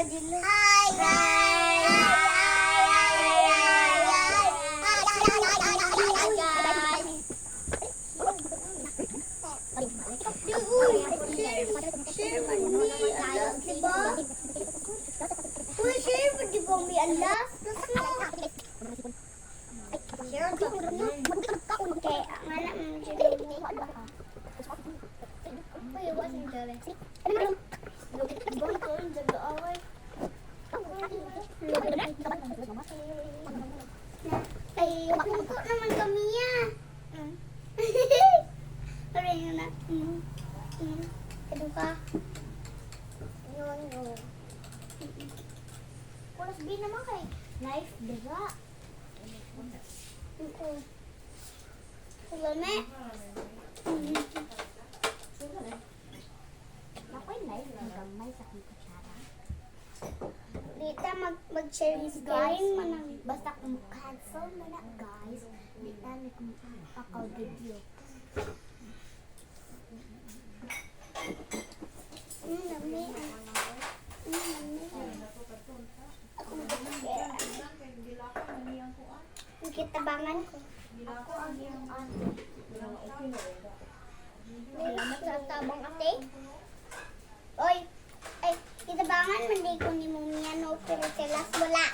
Madilo. Ay, ay, puto naman kami yan. Aray yun na. Ano ka? Yun. Kulas B naman kay knife, diba? Kulame. Ako'y knife, gamay sa kutsara. Dita mag-share screen mo na. Basta kung cancel mo na guys, dita may kumakaw video. Nami. Ako mag-share. Ang kitabangan ko. Ako ang iyong ate. Salamat sa tabang ate. Oy, ay, kitabangan, mandi ko ni Mumiano, pero telas wala.